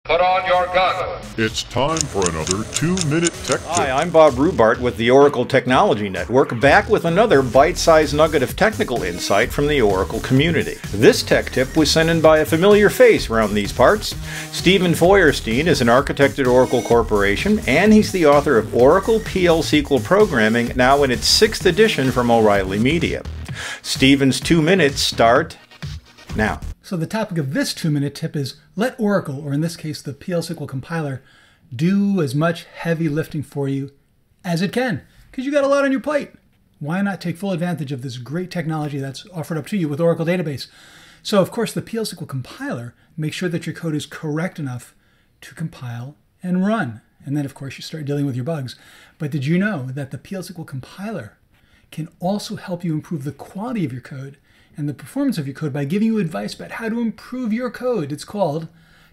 Put on your gun. It's time for another 2-minute tech tip. Hi, I'm Bob Rubart with the Oracle Technology Network, back with another bite-sized nugget of technical insight from the Oracle community. This tech tip was sent in by a familiar face around these parts. Steven Feuerstein is an architect at Oracle Corporation, and he's the author of Oracle SQL Programming, now in its 6th edition from O'Reilly Media. Steven's 2 minutes start now. So the topic of this 2-minute tip is let Oracle, or in this case the SQL compiler, do as much heavy lifting for you as it can, because you got a lot on your plate. Why not take full advantage of this great technology that's offered up to you with Oracle Database? So of course the SQL compiler makes sure that your code is correct enough to compile and run. And then of course you start dealing with your bugs. But did you know that the SQL compiler can also help you improve the quality of your code and the performance of your code by giving you advice about how to improve your code? It's called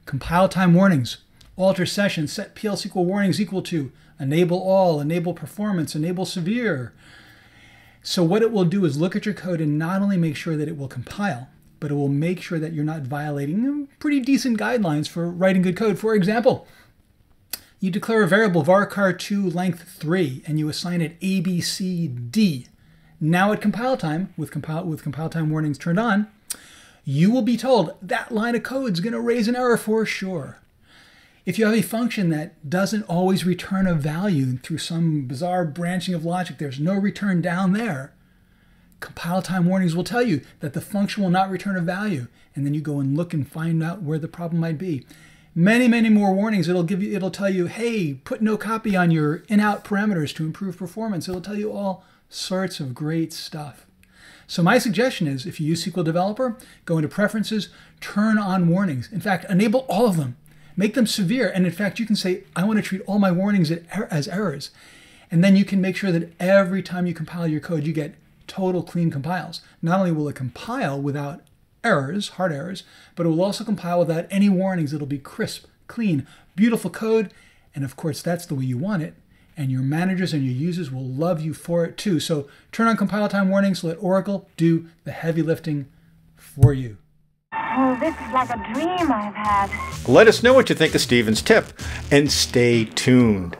compile time warnings. Alter session, set SQL warnings equal to enable all, enable performance, enable severe. So what it will do is look at your code and not only make sure that it will compile, but it will make sure that you're not violating pretty decent guidelines for writing good code. For example, you declare a variable varchar2 length 3 and you assign it A, B, C, D. Now at compile time, with compile time warnings turned on, you will be told that line of code is going to raise an error for sure. If you have a function that doesn't always return a value through some bizarre branching of logic, there's no return down there, compile time warnings will tell you that the function will not return a value. And then you go and look and find out where the problem might be. Many, many more warnings. It'll tell you, hey, put no copy on your in-out parameters to improve performance. It'll tell you all sorts of great stuff. So my suggestion is, if you use SQL Developer, go into Preferences, turn on warnings. In fact, enable all of them. Make them severe. And in fact, you can say, I want to treat all my warnings as errors. And then you can make sure that every time you compile your code, you get total clean compiles. Not only will it compile without errors, hard errors, but it will also compile without any warnings. It'll be crisp, clean, beautiful code. And of course, that's the way you want it. And your managers and your users will love you for it too. So turn on compile time warnings, let Oracle do the heavy lifting for you. Oh, this is like a dream I've had. Let us know what you think of Steven's tip, and stay tuned.